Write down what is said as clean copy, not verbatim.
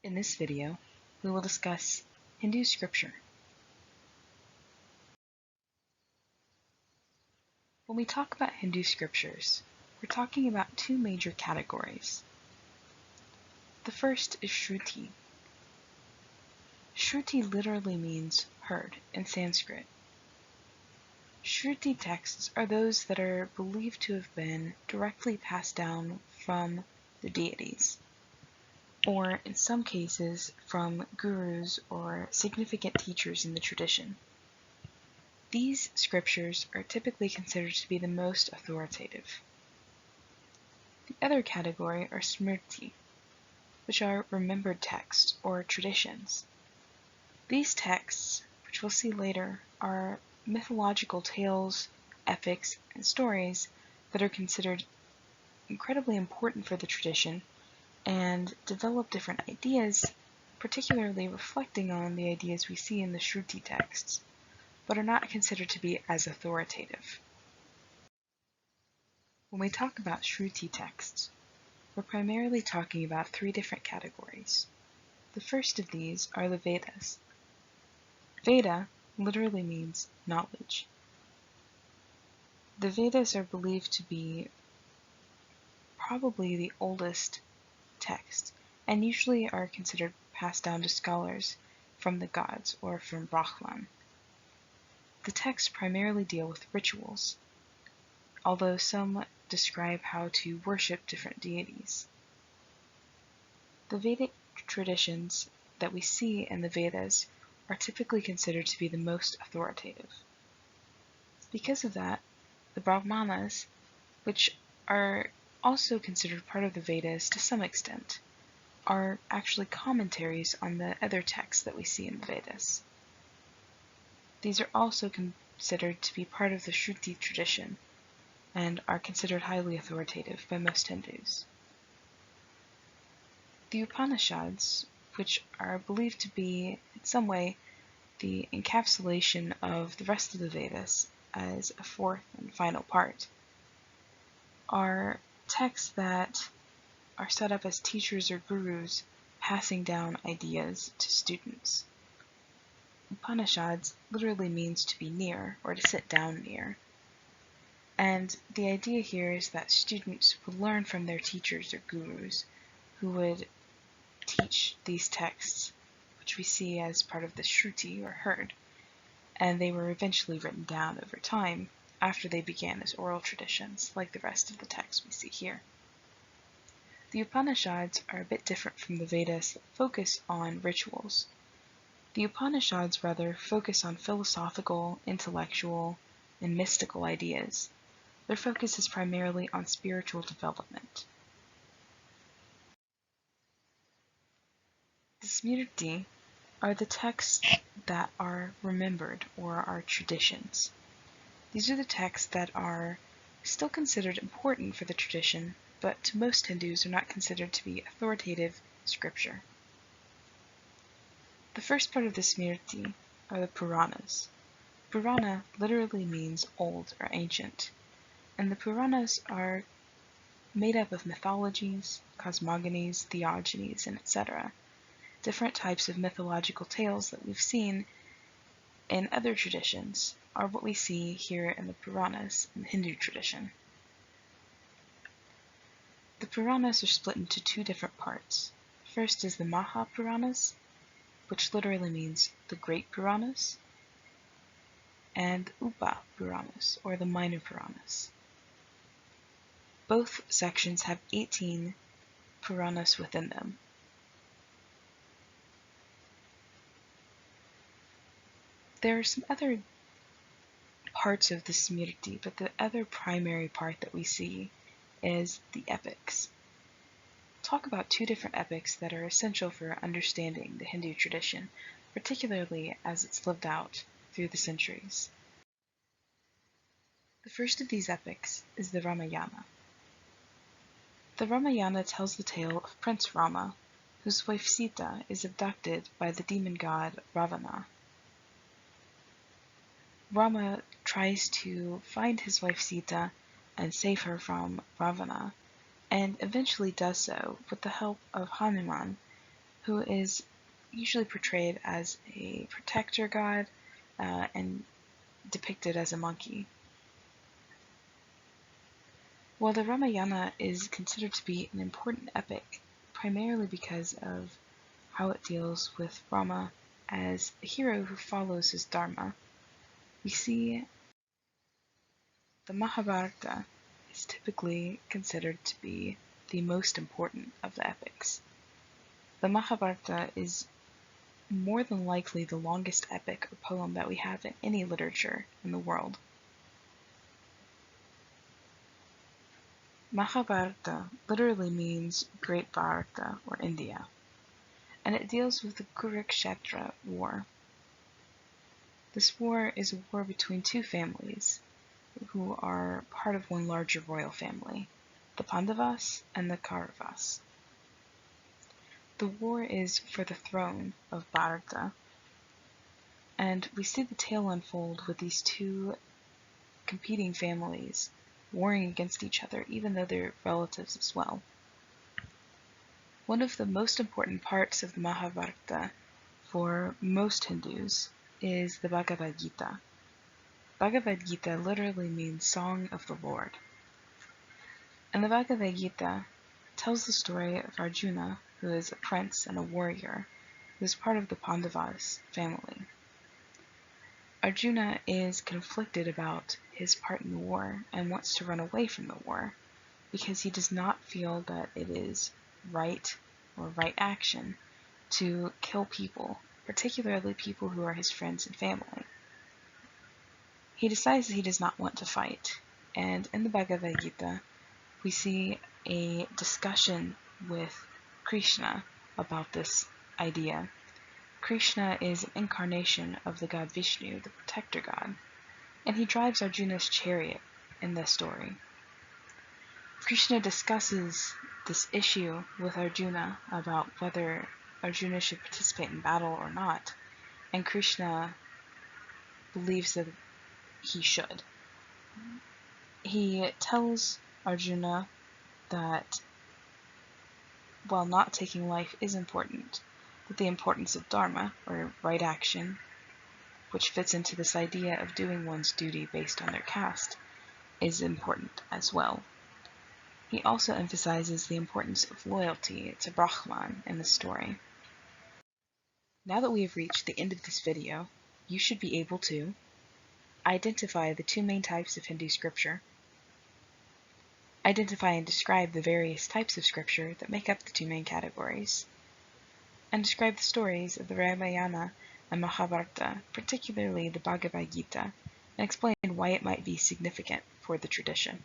In this video, we will discuss Hindu scripture. When we talk about Hindu scriptures, we're talking about two major categories. The first is Shruti. Shruti literally means heard in Sanskrit. Shruti texts are those that are believed to have been directly passed down from the deities, or in some cases from gurus or significant teachers in the tradition. These scriptures are typically considered to be the most authoritative. The other category are smriti, which are remembered texts or traditions. These texts, which we'll see later, are mythological tales, epics, and stories that are considered incredibly important for the tradition and develop different ideas, particularly reflecting on the ideas we see in the Shruti texts, but are not considered to be as authoritative. When we talk about Shruti texts, we're primarily talking about three different categories. The first of these are the Vedas. Veda literally means knowledge. The Vedas are believed to be probably the oldest text, and usually are considered passed down to scholars from the gods or from Brahman. The texts primarily deal with rituals, although some describe how to worship different deities. The Vedic traditions that we see in the Vedas are typically considered to be the most authoritative. Because of that, the Brahmanas, which are also considered part of the Vedas to some extent, are actually commentaries on the other texts that we see in the Vedas. These are also considered to be part of the Shruti tradition and are considered highly authoritative by most Hindus. The Upanishads, which are believed to be in some way the encapsulation of the rest of the Vedas as a fourth and final part, are texts that are set up as teachers or gurus passing down ideas to students. Upanishads literally means to be near or to sit down near. And the idea here is that students would learn from their teachers or gurus who would teach these texts, which we see as part of the Shruti or heard, and they were eventually written down over time after they began as oral traditions, like the rest of the texts we see here. The Upanishads are a bit different from the Vedas that focus on rituals. The Upanishads rather focus on philosophical, intellectual, and mystical ideas. Their focus is primarily on spiritual development. The Smriti are the texts that are remembered or are traditions. These are the texts that are still considered important for the tradition, but to most Hindus are not considered to be authoritative scripture. The first part of the Smriti are the Puranas. Purana literally means old or ancient, and the Puranas are made up of mythologies, cosmogonies, theogonies, and etc. Different types of mythological tales that we've seen in other traditions are what we see here in the Puranas in the Hindu tradition. The Puranas are split into two different parts. First is the Mahapuranas, which literally means the Great Puranas, and Upa Puranas, or the Minor Puranas. Both sections have 18 Puranas within them. There are some other parts of the Smriti, but the other primary part that we see is the epics. We'll talk about two different epics that are essential for understanding the Hindu tradition, particularly as it's lived out through the centuries. The first of these epics is the Ramayana. The Ramayana tells the tale of Prince Rama, whose wife Sita is abducted by the demon god Ravana. Rama tries to find his wife Sita and save her from Ravana, and eventually does so with the help of Hanuman, who is usually portrayed as a protector god and depicted as a monkey. While the Ramayana is considered to be an important epic, primarily because of how it deals with Rama as a hero who follows his dharma, we see the Mahabharata is typically considered to be the most important of the epics. The Mahabharata is more than likely the longest epic or poem that we have in any literature in the world. Mahabharata literally means Great Bharata or India, and it deals with the Kurukshetra war. This war is a war between two families who are part of one larger royal family, the Pandavas and the Kauravas. The war is for the throne of Bharata, and we see the tale unfold with these two competing families warring against each other, even though they're relatives as well. One of the most important parts of the Mahabharata for most Hindus is the Bhagavad Gita. Bhagavad Gita literally means Song of the Lord. And the Bhagavad Gita tells the story of Arjuna, who is a prince and a warrior, who is part of the Pandavas family. Arjuna is conflicted about his part in the war and wants to run away from the war because he does not feel that it is right or right action to kill people, particularly people who are his friends and family. He decides that he does not want to fight, and in the Bhagavad Gita we see a discussion with Krishna about this idea. Krishna is an incarnation of the god Vishnu, the protector god, and he drives Arjuna's chariot in this story. Krishna discusses this issue with Arjuna about whether Arjuna should participate in battle or not, and Krishna believes that he should. He tells Arjuna that while not taking life is important, that the importance of dharma, or right action, which fits into this idea of doing one's duty based on their caste, is important as well. He also emphasizes the importance of loyalty to Brahman in the story. Now that we have reached the end of this video, you should be able to identify the two main types of Hindu scripture, identify and describe the various types of scripture that make up the two main categories, and describe the stories of the Ramayana and Mahabharata, particularly the Bhagavad Gita, and explain why it might be significant for the tradition.